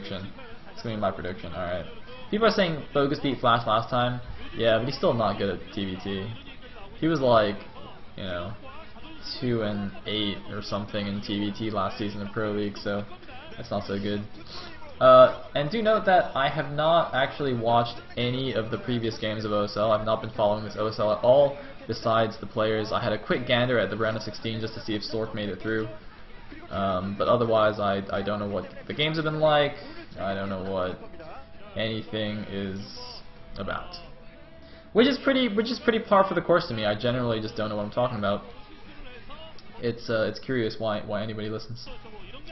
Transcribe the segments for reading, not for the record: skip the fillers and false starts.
prediction. It's gonna be my prediction. All right. People are saying BoguS beat Flash last time. Yeah, but he's still not good at TBT. He was like, you know, 2-8 or something in TBT last season in Pro League, so that's not so good. And do note that I have not actually watched any of the previous games of OSL. I've not been following this OSL at all, besides the players. I had a quick gander at the round of 16 just to see if Stork made it through. But otherwise, I don't know what the games have been like. I don't know what anything is about. Which is pretty par for the course to me. I generally just don't know what I'm talking about. It's curious why anybody listens.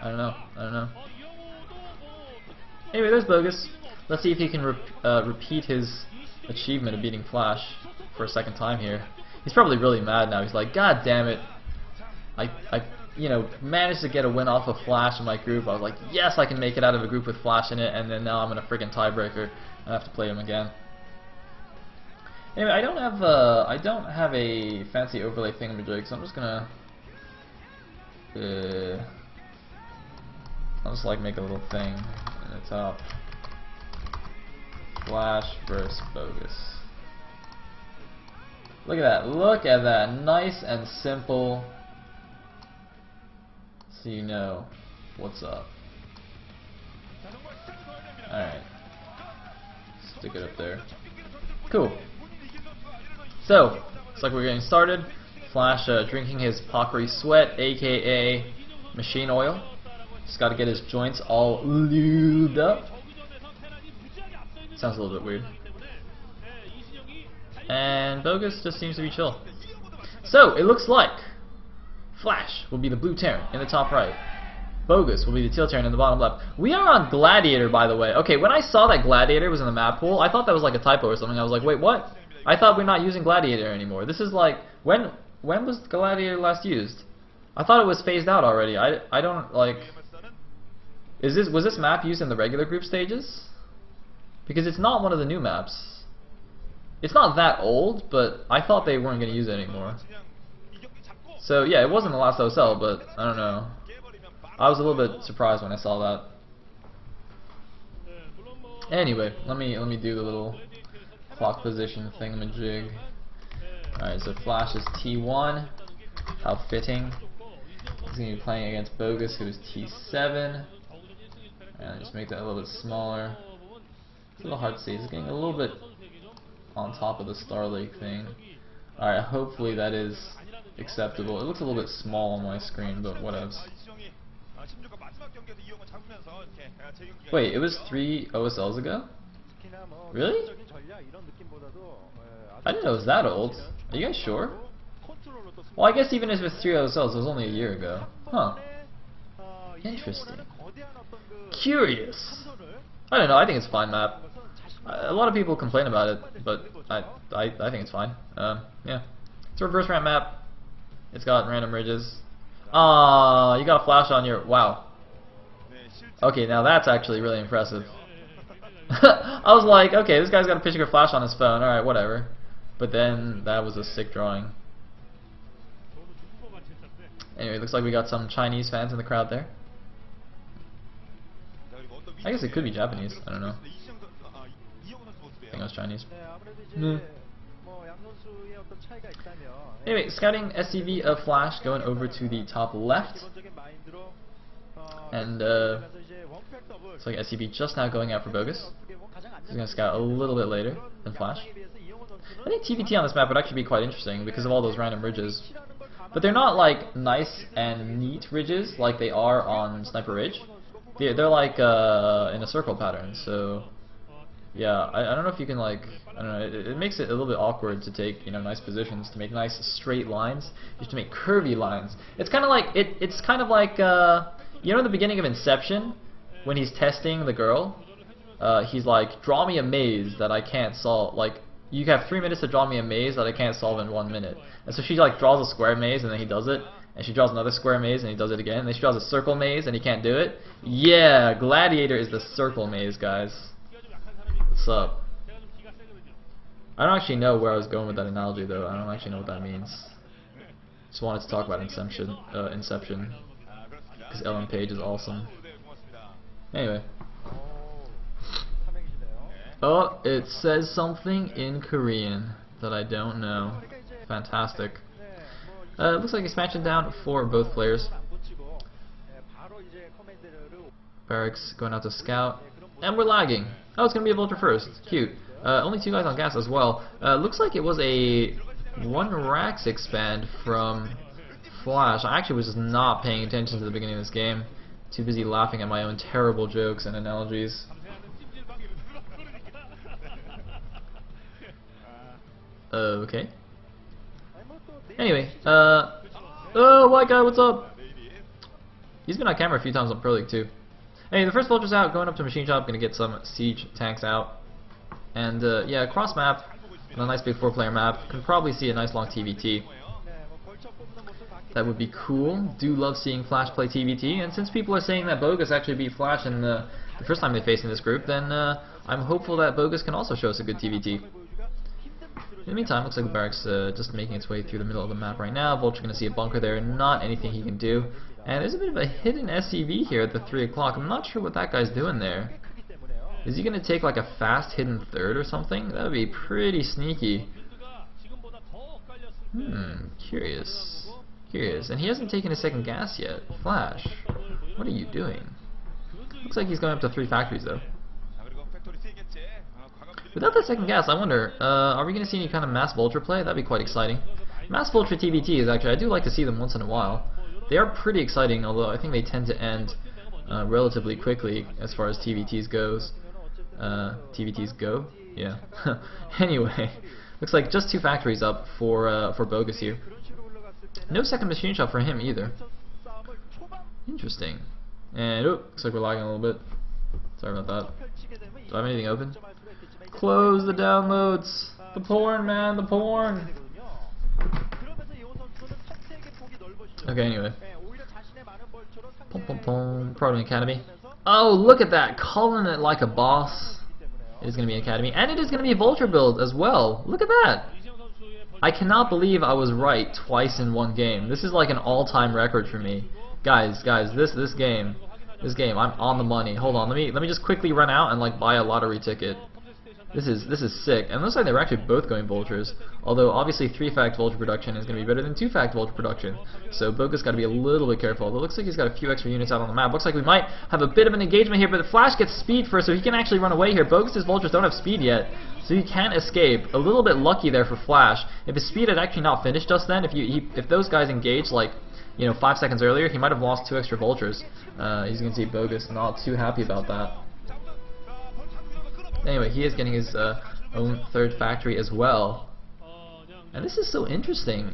I don't know. Anyway, there's BoguS. Let's see if he can repeat his achievement of beating Flash for a second time here. He's probably really mad now. He's like, God damn it! I you know, managed to get a win off of Flash in my group. I was like, yes, I can make it out of a group with Flash in it, and then now I'm in a freaking tiebreaker. I have to play him again. Anyway, I don't have a fancy overlay thingamajig, so I'm just gonna I'll just like make a little thing in the top. Flash versus BoguS. Look at that. Look at that. Nice and simple. So you know what's up. Alright. Stick it up there. Cool. So, looks like we're getting started. Flash drinking his Pockery Sweat, aka machine oil. Just gotta get his joints all lubed up. Sounds a little bit weird. And BoguS just seems to be chill. So, it looks like Flash will be the blue Terran in the top right. BoguS will be the teal Terran in the bottom left. We are on Gladiator, by the way. Okay, when I saw that Gladiator was in the map pool, I thought that was like a typo or something. I was like, wait, what? I thought we're not using Gladiator anymore. This is like, when was Gladiator last used? I thought it was phased out already. I don't like. Was this map used in the regular group stages? Because it's not one of the new maps. It's not that old, but I thought they weren't going to use it anymore. So yeah, it wasn't the last OSL, but I don't know. I was a little bit surprised when I saw that. Anyway, let me do the little clock position thingamajig. Alright, so Flash is T1. How fitting. He's going to be playing against BoguS, who is T7. And just make that a little bit smaller. It's a little hard to see. It's getting a little bit on top of the Star Lake thing. Alright, hopefully that is acceptable. It looks a little bit small on my screen, but whatevs. Wait, it was 3 OSLs ago? Really? I didn't know it was that old. Are you guys sure? Well, I guess even if it's 3 OSLs, it was only a year ago. Huh. Interesting. Curious. I don't know, I think it's a fine map. A lot of people complain about it, but I think it's fine. Yeah. It's a reverse ramp map. It's got random ridges. Ah, you got a Flash on your... Wow. Okay, now that's actually really impressive. I was like, okay, this guy's got a picture of Flash on his phone, alright, whatever. But then, that was a sick drawing. Anyway, looks like we got some Chinese fans in the crowd there. I guess it could be Japanese, I don't know. I think it was Chinese. Anyway, scouting SCV of Flash going over to the top left. And looks like SCV just now going out for BoguS. He's going to scout a little bit later than Flash. I think TBT on this map would actually be quite interesting because of all those random ridges. But they're not like nice and neat ridges like they are on Sniper Ridge. They're like in a circle pattern, so yeah, I don't know if you can like, I don't know, it makes it a little bit awkward to take, you know, nice positions, to make nice straight lines. You have to make curvy lines. It's kind of like, it's kind of like, you know, in the beginning of Inception, when he's testing the girl, he's like, draw me a maze that I can't solve, like, you have 3 minutes to draw me a maze that I can't solve in 1 minute. And so she like draws a square maze and then he does it. And she draws another square maze and he does it again. And then she draws a circle maze and he can't do it. Yeah, Gladiator is the circle maze, guys. What's up? I don't actually know where I was going with that analogy, though. I don't actually know what that means. Just wanted to talk about Inception. Because Ellen Page is awesome. Anyway. Oh, it says something in Korean that I don't know. Fantastic. Looks like expansion down for both players. Barracks going out to scout. And we're lagging. Oh, it's going to be a Vulture first. Cute. Only 2 guys on gas as well. Looks like it was a 1 Rax expand from Flash. I actually was just not paying attention to the beginning of this game. Too busy laughing at my own terrible jokes and analogies. Okay. Anyway, oh, white guy, what's up? He's been on camera a few times on Pro League too. Hey, the first Vulture's out, going up to Machine Shop, gonna get some siege tanks out. And yeah, cross map, on a nice big 4-player map, can probably see a nice long TVT. That would be cool. Do love seeing Flash play TVT, and since people are saying that BoguS actually beat Flash in the first time they faced in this group, then I'm hopeful that BoguS can also show us a good TVT. In the meantime, looks like the barracks just making its way through the middle of the map right now. Vulture going to see a bunker there, not anything he can do. And there's a bit of a hidden SCV here at the 3 o'clock. I'm not sure what that guy's doing there. Is he going to take like a fast hidden third or something? That would be pretty sneaky. Curious. Curious. And he hasn't taken a second gas yet. Flash, what are you doing? Looks like he's going up to 3 factories though. Without that second gas, I wonder, are we going to see any kind of mass Vulture play? That'd be quite exciting. Mass Vulture TVT is actually, I do like to see them once in a while. They are pretty exciting, although I think they tend to end relatively quickly as far as TVTs goes. TVTs go? Yeah. Anyway, looks like just 2 factories up for BoguS here. No second machine shop for him either. Interesting. And looks like we're lagging a little bit. Sorry about that. Do I have anything open? Close the downloads. The porn, man, the porn. Okay, anyway. Pum pum pum. Proton Academy. Oh, look at that. Calling it like a boss. It is going to be Academy. And it is going to be a Vulture build as well. Look at that. I cannot believe I was right twice in one game. This is like an all-time record for me. Guys, this game, I'm on the money. Hold on, let me just quickly run out and like buy a lottery ticket. This is sick. And it looks like they're actually both going Vultures. Although obviously 3-fact Vulture production is going to be better than 2-fact Vulture production. So BoguS got to be a little bit careful. But it looks like he's got a few extra units out on the map. Looks like we might have a bit of an engagement here, but the Flash gets speed first, so he can actually run away here. BoguS' Vultures don't have speed yet, so he can't escape. A little bit lucky there for Flash. If his speed had actually not finished just then, if those guys engaged like 5 seconds earlier, he might have lost 2 extra Vultures. He's going to see BoguS not too happy about that. Anyway, he is getting his own 3rd factory as well. And this is so interesting,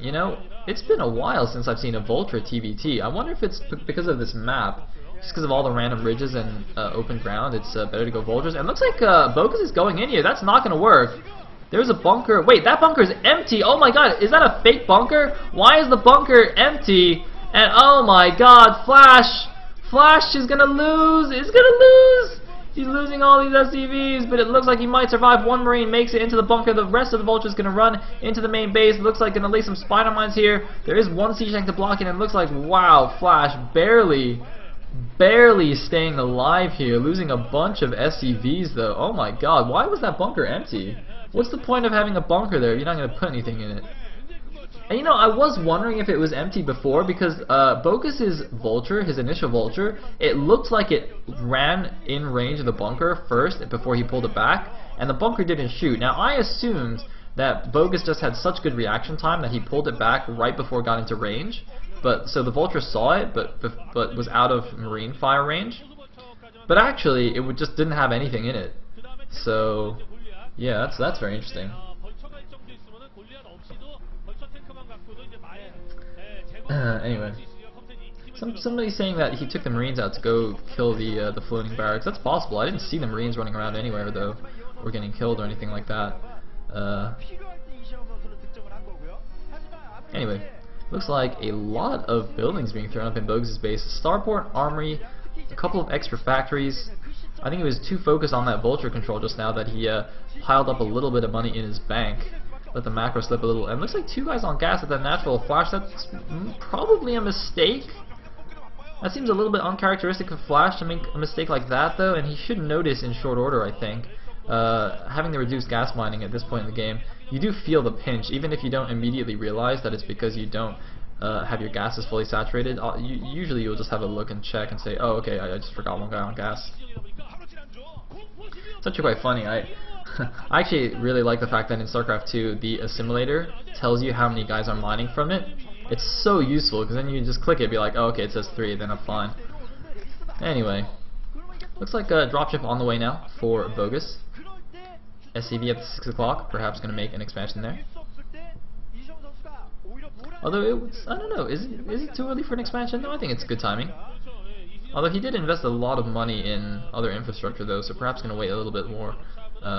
it's been a while since I've seen a Vulture TVT. I wonder if it's because of this map. Just because of all the random ridges and open ground, it's better to go Vultures. And it looks like BoguS is going in here. That's not going to work. There's a bunker. Wait, that bunker is empty. Oh my god, is that a fake bunker? Why is the bunker empty? And oh my god, Flash is going to lose. He's going to lose. He's losing all these SCVs, but it looks like he might survive. 1 Marine makes it into the bunker. The rest of the Vulture's going to run into the main base. It looks like going to lay some spider mines here. There is 1 siege tank to block it, and it looks like, wow, Flash barely staying alive here, losing a bunch of SCVs though. Oh my god, why was that bunker empty? What's the point of having a bunker there if you're not going to put anything in it? And I was wondering if it was empty before, because BoguS' Vulture, his initial Vulture, it looked like it ran in range of the bunker first before he pulled it back, and the bunker didn't shoot. Now I assumed that BoguS just had such good reaction time that he pulled it back right before it got into range, so the Vulture saw it, but was out of Marine fire range. But actually, it just didn't have anything in it. So yeah, that's very interesting. Anyway, somebody's saying that he took the Marines out to go kill the floating barracks. That's possible. I didn't see the Marines running around anywhere though, or getting killed or anything like that. Anyway, looks like a lot of buildings being thrown up in BoguS' base. Starport, Armory, a couple of extra factories. I think he was too focused on that Vulture control just now that he piled up a little bit of money in his bank. Let the macro slip a little, and looks like 2 guys on gas at that natural Flash. That's probably a mistake. That seems a little bit uncharacteristic of Flash to make a mistake like that though, and he should notice in short order, I think. having the reduced gas mining at this point in the game, you do feel the pinch, even if you don't immediately realize that it's because you don't have your gases fully saturated. Usually you'll just have a look and check and say, oh, okay, I just forgot one guy on gas. It's actually quite funny. I actually really like the fact that in StarCraft 2, the assimilator tells you how many guys are mining from it. It's so useful, because then you can just click it, be like, oh, okay, it says 3, then I'm fine. Anyway, looks like a dropship on the way now for BoguS. SCV at 6 o'clock, perhaps going to make an expansion there. Although, I don't know, is it too early for an expansion? No, I think it's good timing. Although he did invest a lot of money in other infrastructure though, so perhaps going to wait a little bit more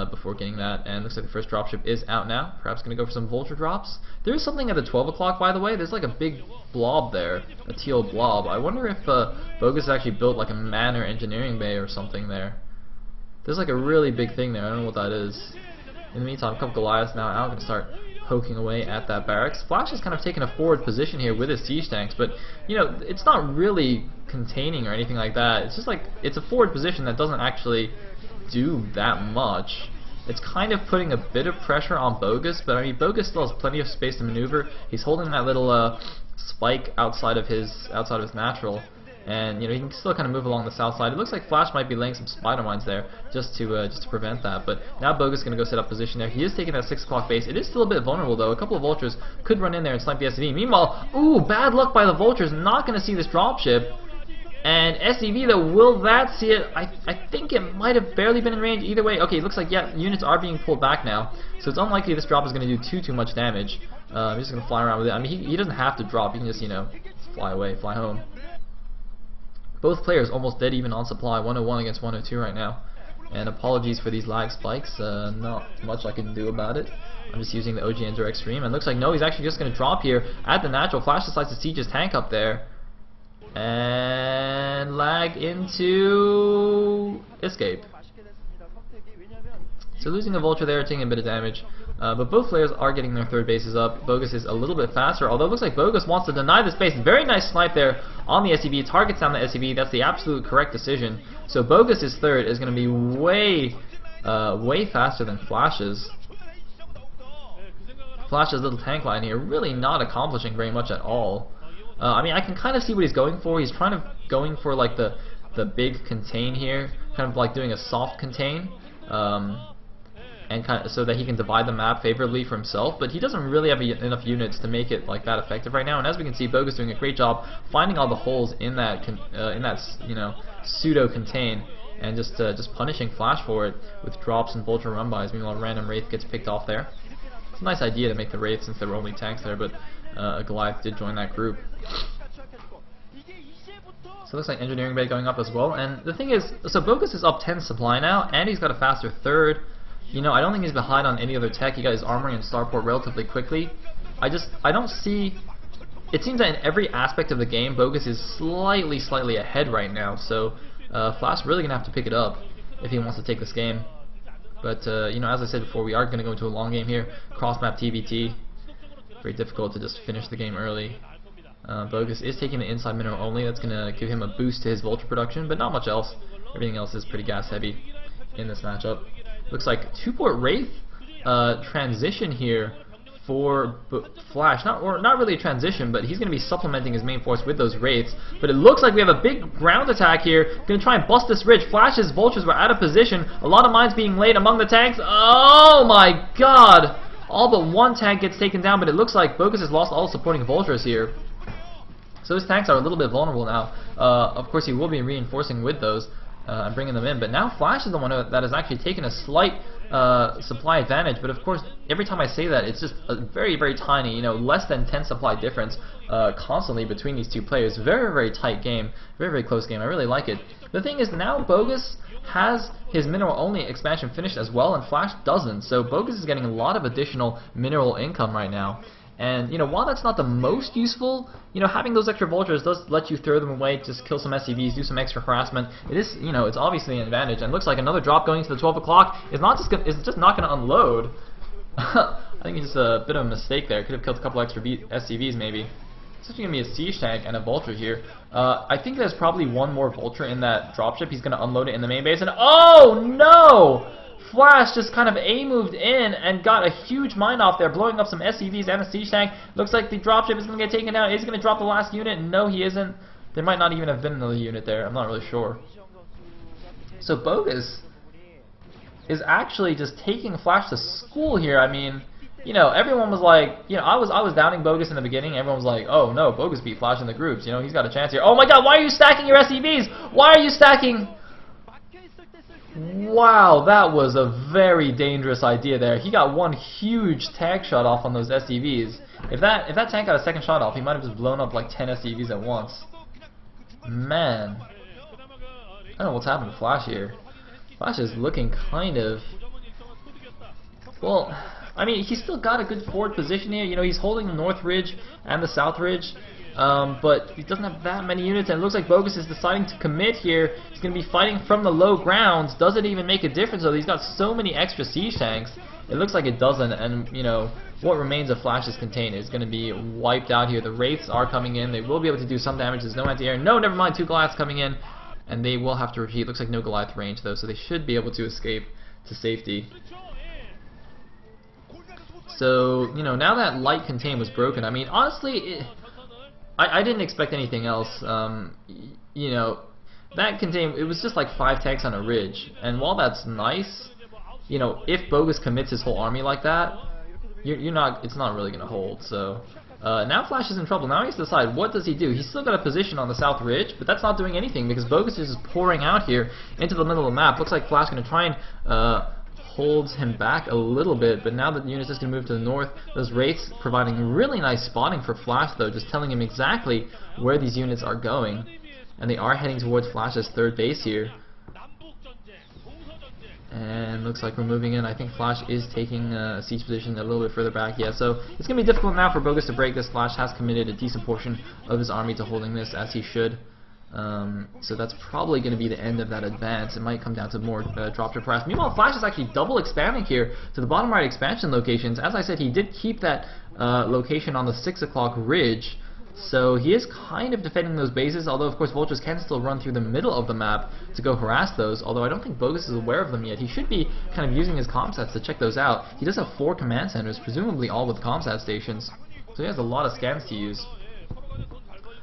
before getting that. And looks like the first dropship is out now. Perhaps going to go for some vulture drops. There is something at the 12 o'clock, by the way. There's like a big blob there, a teal blob. I wonder if BoguS actually built like a manor engineering bay or something there. There's like a really big thing there. I don't know what that is. In the meantime, a couple Goliaths now out. Going to start poking away at that barracks. Flash is kind of taking a forward position here with his siege tanks, but you know, it's not really containing or anything like that. It's just like, it's a forward position that doesn't actually do that much. It's kind of putting a bit of pressure on BoguS, but I mean, BoguS still has plenty of space to maneuver. He's holding that little spike outside of his natural, and you know, he can still kind of move along the south side. It looks like Flash might be laying some spider mines there just to prevent that. But now BoguS is going to go set up position there. He is taking that 6 o'clock base. It is still a bit vulnerable though. A couple of vultures could run in there and snipe the SCV. Meanwhile, ooh, bad luck by the vultures. Not going to see this dropship. And SCV though, will that see it? I think it might have barely been in range. Either way, okay, it looks like, yeah, units are being pulled back now. So it's unlikely this drop is going to do too much damage. He's just going to fly around with it. I mean, he doesn't have to drop. He can just, you know, fly away, fly home. Both players almost dead even on supply, 101 against 102 right now. And apologies for these lag spikes, not much I can do about it. I'm just using the OG Ender Extreme, and looks like no, he's actually just going to drop here at the natural. Flash decides to siege his tank up there. And lag into escape. So losing a vulture there, taking a bit of damage. But both players are getting their third bases up. BoguS is a little bit faster, although it looks like BoguS wants to deny the space. Very nice snipe there on the SCV. Targets down the SCV. That's the absolute correct decision. So BoguS' third is going to be way faster than Flash's. Flash's little tank line here really not accomplishing very much at all. I mean, I can kind of see what he's going for. He's going for like the big contain here, kind of like doing a soft contain. And kind of so that he can divide the map favorably for himself, but he doesn't really have enough units to make it like that effective right now. And as we can see, BoguS doing a great job finding all the holes in that you know, pseudo contain, and just punishing Flash for it with drops and vulture run-bys. Meanwhile, random Wraith gets picked off there. It's a nice idea to make the Wraith since there were only tanks there, but a Goliath did join that group. So it looks like engineering bay going up as well. And the thing is, so BoguS is up 10 supply now, and he's got a faster third. You know, I don't think he's behind on any other tech. He got his armory and starport relatively quickly. I don't see... It seems that in every aspect of the game, BoguS is slightly ahead right now. So Flash really gonna have to pick it up if he wants to take this game. But you know, as I said before, we are gonna go into a long game here. Cross map TBT. Very difficult to just finish the game early. BoguS is taking the inside mineral only. That's gonna give him a boost to his vulture production, but not much else. Everything else is pretty gas heavy in this matchup. Looks like 2-port Wraith transition here for Flash. Not really a transition, but he's going to be supplementing his main force with those Wraiths. But it looks like we have a big ground attack here. Going to try and bust this ridge. Flash's vultures were out of position. A lot of mines being laid among the tanks. Oh my god! All but one tank gets taken down, but it looks like BoguS has lost all supporting vultures here. So his tanks are a little bit vulnerable now. Of course, he will be reinforcing with those. And bringing them in, but now Flash is the one that has actually taken a slight supply advantage. But of course, every time I say that, it's just a very tiny, you know, less than 10 supply difference constantly between these two players. Very tight game, very close game. I really like it. The thing is, now BoguS has his mineral only expansion finished as well, and Flash doesn't. So BoguS is getting a lot of additional mineral income right now. And, you know, while that's not the most useful, you know, having those extra vultures does let you throw them away, just kill some SCVs, do some extra harassment. It is, you know, it's obviously an advantage. And it looks like another drop going to the 12 o'clock is just not going to unload. I think it's just a bit of a mistake there. Could have killed a couple extra SCVs maybe. It's actually going to be a siege tank and a vulture here. I think there's probably one more vulture in that dropship. He's going to unload it in the main base. And oh no! Flash just kind of A-moved in and got a huge mine off there, blowing up some SCVs and a siege tank. Looks like the dropship is going to get taken down. Is he going to drop the last unit? No, he isn't. There might not even have been another unit there. I'm not really sure. So BoguS is actually just taking Flash to school here. I mean, you know, everyone was like, you know, I was doubting BoguS in the beginning. Everyone was like, oh no, BoguS beat Flash in the groups. You know, he's got a chance here. Oh my god, why are you stacking your SCVs? Why are you stacking? Wow, that was a very dangerous idea there. He got one huge tank shot off on those SCVs. If that tank got a second shot off, he might have just blown up like 10 SCVs at once. Man, I don't know what's happened to Flash here. Flash is looking kind of, well, I mean, he's still got a good forward position here. You know, he's holding the North Ridge and the South Ridge, but he doesn't have that many units, and it looks like BoguS is deciding to commit here. He's going to be fighting from the low grounds. Does it even make a difference, though? He's got so many extra siege tanks. It looks like it doesn't, and, you know, what remains of Flash's container is going to be wiped out here. The Wraiths are coming in. They will be able to do some damage. There's no anti-air. No, never mind. 2 Goliaths coming in, and they will have to repeat. Looks like no Goliath range, though, so they should be able to escape to safety. So, you know, now that light contain was broken, I mean, honestly, I didn't expect anything else. You know, that contain, it was just like 5 tanks on a ridge, and while that's nice, you know, if BoguS commits his whole army like that, it's not really going to hold. So now Flash is in trouble. Now he has to decide, what does he do? He's still got a position on the South Ridge, but that's not doing anything because BoguS is just pouring out here into the middle of the map. Looks like Flash is going to try and holds him back a little bit, but now that the unit's just going to move to the north. Those Wraiths providing really nice spotting for Flash, though, just telling him exactly where these units are going. And they are heading towards Flash's third base here. And looks like we're moving in. I think Flash is taking a siege position a little bit further back. Yeah, so it's going to be difficult now for BoguS to break this. Flash has committed a decent portion of his army to holding this, as he should. So that's probably going to be the end of that advance. It might come down to more dropship harass. Meanwhile, Flash is actually double expanding here to the bottom right expansion locations. As I said, he did keep that location on the 6 o'clock ridge. So he is kind of defending those bases, although of course vultures can still run through the middle of the map to go harass those, although I don't think BoguS is aware of them yet. He should be kind of using his comsats to check those out. He does have 4 command centers, presumably all with comsat stations, so he has a lot of scans to use.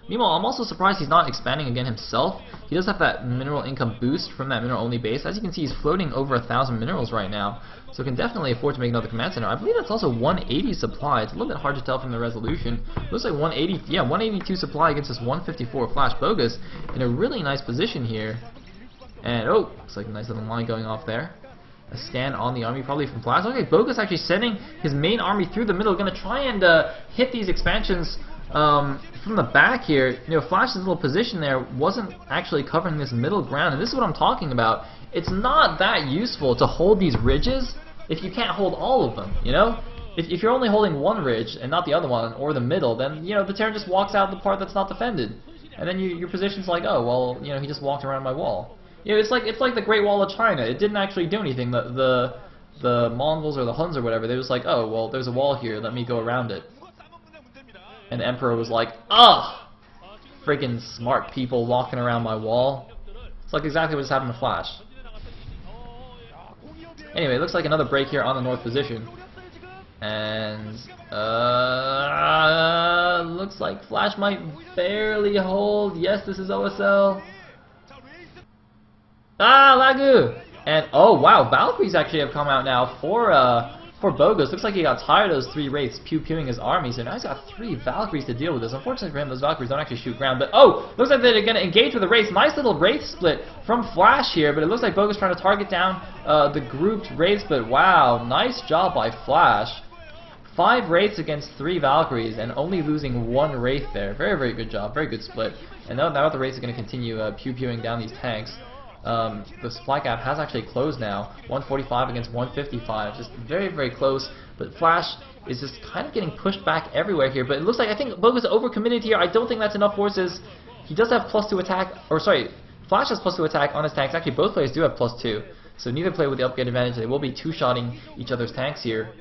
Meanwhile, I'm also surprised he's not expanding again himself. He does have that mineral income boost from that mineral only base. As you can see, he's floating over 1,000 minerals right now, so can definitely afford to make another command center. I believe that's also 180 supply. It's a little bit hard to tell from the resolution. Looks like 180, yeah, 182 supply against this 154 Flash. BoguS in a really nice position here. And oh, looks like a nice little line going off there. A scan on the army, probably from Flash. Okay, BoguS actually sending his main army through the middle, going to try and hit these expansions from the back here. You know, Flash's little position there wasn't actually covering this middle ground, and this is what I'm talking about. It's not that useful to hold these ridges if you can't hold all of them, you know? If you're only holding one ridge and not the other one, or the middle, then, you know, the Terran just walks out the part that's not defended. And then your position's like, oh, well, you know, he just walked around my wall. You know, it's like the Great Wall of China. It didn't actually do anything. The Mongols or the Huns or whatever, they was like, oh, well, there's a wall here, let me go around it. And the Emperor was like, ah, freaking smart people walking around my wall. It's like exactly what just happened to Flash. Anyway, it looks like another break here on the north position. And, looks like Flash might barely hold. Yes, this is OSL. Ah, Lagu! And, oh wow, Valkyries actually have come out now for BoguS. Looks like he got tired of those 3 Wraiths pew-pewing his army, so now he's got 3 Valkyries to deal with this. Unfortunately for him, those Valkyries don't actually shoot ground, but oh, looks like they're going to engage with the Wraiths. Nice little Wraith split from Flash here, but it looks like BoguS trying to target down the grouped Wraiths, but wow, nice job by Flash. 5 Wraiths against 3 Valkyries, and only losing 1 Wraith there. Very, very good job, very good split. And now the Wraiths are going to continue pew-pewing down these tanks. The supply gap has actually closed now, 145 against 155, just very, very close, but Flash is just kind of getting pushed back everywhere here, but it looks like I think BoguS overcommitted here. I don't think that's enough forces. He does have +2 attack, or sorry, Flash has +2 attack on his tanks. Actually, both players do have +2, so neither player with the upgrade advantage. They will be two-shotting each other's tanks here.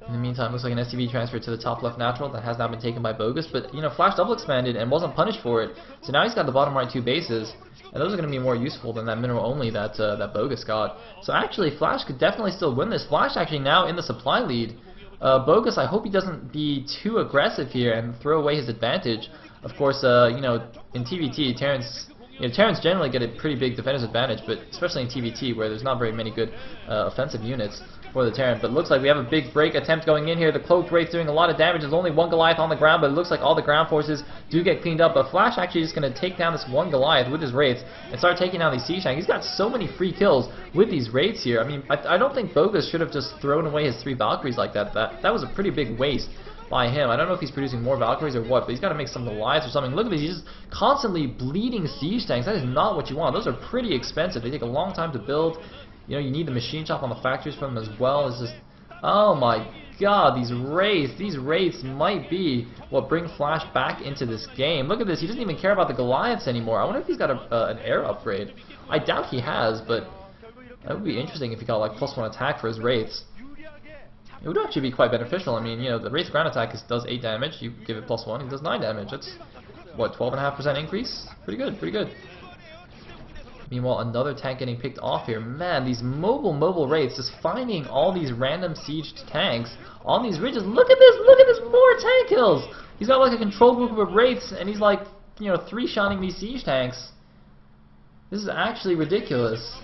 In the meantime, looks like an SCV transfer to the top left natural that has now been taken by BoguS, but you know, Flash double expanded and wasn't punished for it, so now he's got the bottom right 2 bases. And those are going to be more useful than that mineral only that that BoguS got. So actually, Flash could definitely still win this. Flash actually now in the supply lead. BoguS, I hope he doesn't be too aggressive here and throw away his advantage. Of course, you know, in TVT, Terrans generally get a pretty big defender's advantage, but especially in TVT where there's not very many good offensive units for the Terran. But it looks like we have a big break attempt going in here. The Cloaked Wraith's doing a lot of damage. There's only one Goliath on the ground, but it looks like all the ground forces do get cleaned up. But Flash actually is going to take down this one Goliath with his Wraiths and start taking down these Siege Tanks. He's got so many free kills with these Wraiths here. I mean, I don't think BoguS should have just thrown away his 3 Valkyries like that. That was a pretty big waste by him. I don't know if he's producing more Valkyries or what, but he's got to make some Goliaths or something. Look at these, he's just constantly bleeding Siege Tanks. That is not what you want. Those are pretty expensive. They take a long time to build. You know, you need the machine shop on the factories for them as well. It's just, oh my god, these Wraiths might be what bring Flash back into this game. Look at this, he doesn't even care about the Goliaths anymore. I wonder if he's got an air upgrade. I doubt he has, but that would be interesting if he got like +1 attack for his Wraiths. It would actually be quite beneficial. I mean, you know, the Wraith ground attack does 8 damage. You give it +1, it does 9 damage. That's, what, 12.5% increase? Pretty good, pretty good. Meanwhile, another tank getting picked off here. Man, these mobile Wraiths just finding all these random sieged tanks on these ridges. Look at this, 4 tank kills! He's got like a control group of Wraiths, and he's like, you know, 3-shotting these siege tanks. This is actually ridiculous.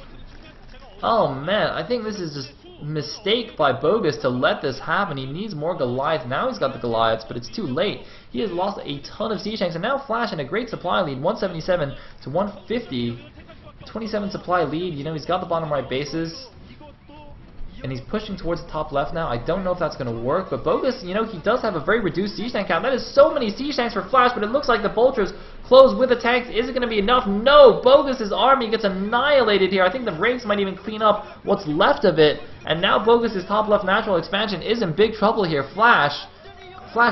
Oh man, I think this is just mistake by BoguS to let this happen. He needs more Goliaths. Now he's got the Goliaths, but it's too late. He has lost a ton of siege tanks, and now Flash in a great supply lead, 177 to 150. 27 supply lead. You know, he's got the bottom right bases, and he's pushing towards the top left now. I don't know if that's going to work, but BoguS, you know, he does have a very reduced siege tank count. That is so many siege tanks for Flash, but it looks like the Vultures close with the tanks. Is it going to be enough? No! BoguS' army gets annihilated here. I think the Wraiths might even clean up what's left of it, and now BoguS' top left natural expansion is in big trouble here. Flash,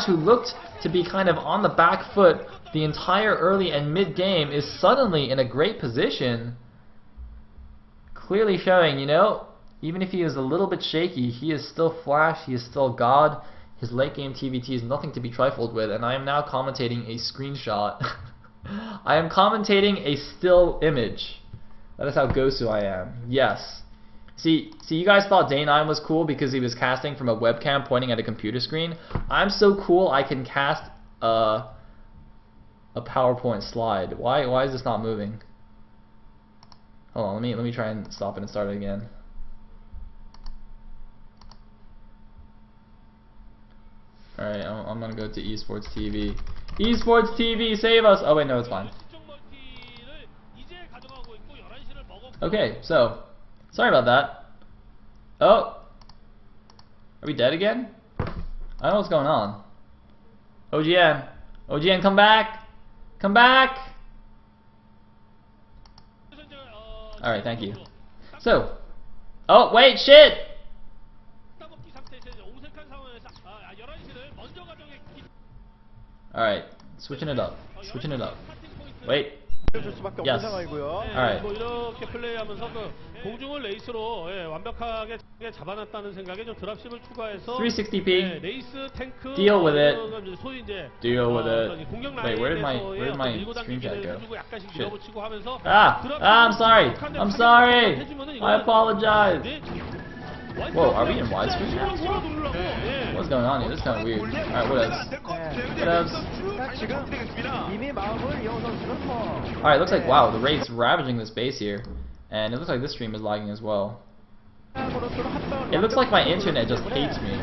who looked to be kind of on the back foot the entire early and mid game, is suddenly in a great position. Clearly showing, you know, even if he is a little bit shaky, he is still Flash, he is still God. His late game TVT is nothing to be trifled with, and I am now commentating a screenshot. I am commentating a still image. That is how gosu I am. Yes. See, you guys thought Day 9 was cool because he was casting from a webcam pointing at a computer screen. I'm so cool I can cast a PowerPoint slide. Why is this not moving? Hold on, let me try and stop it and start it again. Alright, I'm gonna go to Esports TV. Esports TV, save us! Oh wait, no, it's fine. Okay, so, sorry about that. Oh! Are we dead again? I don't know what's going on. OGN! OGN, come back! Come back! Alright, thank you. So, oh wait, shit! Alright, switching it up. Wait. Yes. Alright. 이렇게 플레이하면서 그 공중을 레이스로 완벽하게 잡아놨다는 생각에 좀 드랍십을 추가해서 360p. 레이스 탱크 Deal with it. 소위 이제 Deal with it. 공격 Wait, where did my 밀고 screen 당기기를 chat go? 해주고 약간씩 Shit. 밀어붙이고 하면서 I'm sorry. I apologize. Whoa, are we in widescreen now? What's going on here? This is kind of weird. Alright, what else? Alright, looks like, wow, the Wraith's ravaging this base here. And it looks like this stream is lagging as well. It looks like my internet just hates me.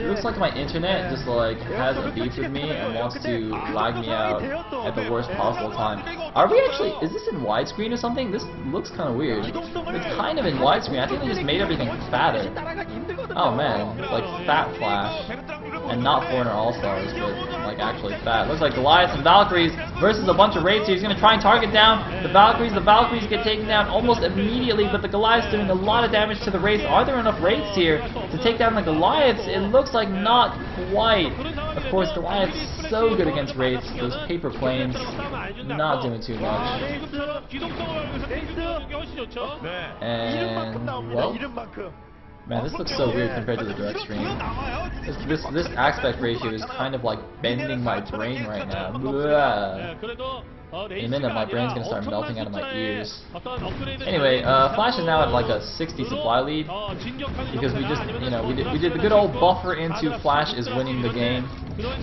It looks like my internet just like has a beef with me and wants to lag me out at the worst possible time. Are we actually, is this in widescreen or something? This looks kind of weird. It's kind of in widescreen. I think they just made everything fatter. Oh man, like fat Flash. And not Foreigner All-Stars, but like actually fat. Looks like Goliaths and Valkyries versus a bunch of Wraiths here. He's going to try and target down the Valkyries. The Valkyries get taken down almost immediately, but the Goliaths doing a lot of damage to the Wraiths. Are there enough Wraiths here to take down the Goliaths? It looks like not quite. Of course, Goliaths so good against Wraiths. Those paper planes not doing too much. And, well, man, this looks so weird compared to the direct stream. This aspect ratio is kind of like bending my brain right now. Blah. In a minute, my brain's gonna start melting out of my ears. Anyway, Anyway, Flash is now at like a 60 supply lead because we just, you know, we did the good old buffer into Flash is winning the game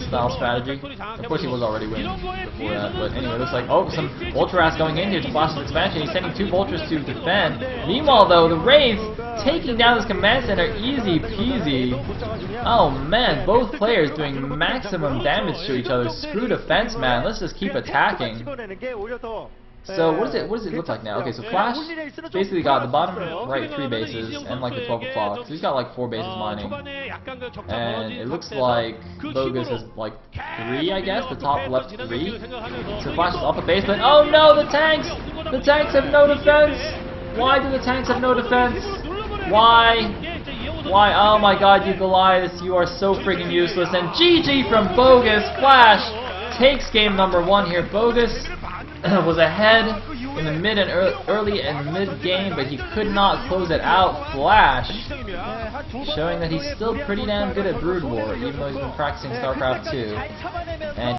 style strategy. Of course, he was already winning before that, but anyway, it looks like some Vulture going in here to Flash's expansion. He's sending 2 Vultures to defend. Meanwhile, though, the Wraith taking down this command center easy peasy. Oh man, both players doing maximum damage to each other. Screw defense, man. Let's just keep attacking. So what does it look like now? Okay, so Flash basically got the bottom right 3 bases and like the 12 o'clock. So he's got like 4 bases mining. And it looks like BoguS has like 3, I guess. The top left 3. So Flash is off a base, but oh no, the tanks! The tanks have no defense! Why do the tanks have no defense? Why? Why? Oh my god, you Goliaths, you are so freaking useless. And GG from BoguS. Flash takes game number 1 here. BoguS was ahead in the mid and early and mid game, but he could not close it out. Flash showing that he's still pretty damn good at Brood War, even though he's been practicing StarCraft 2. And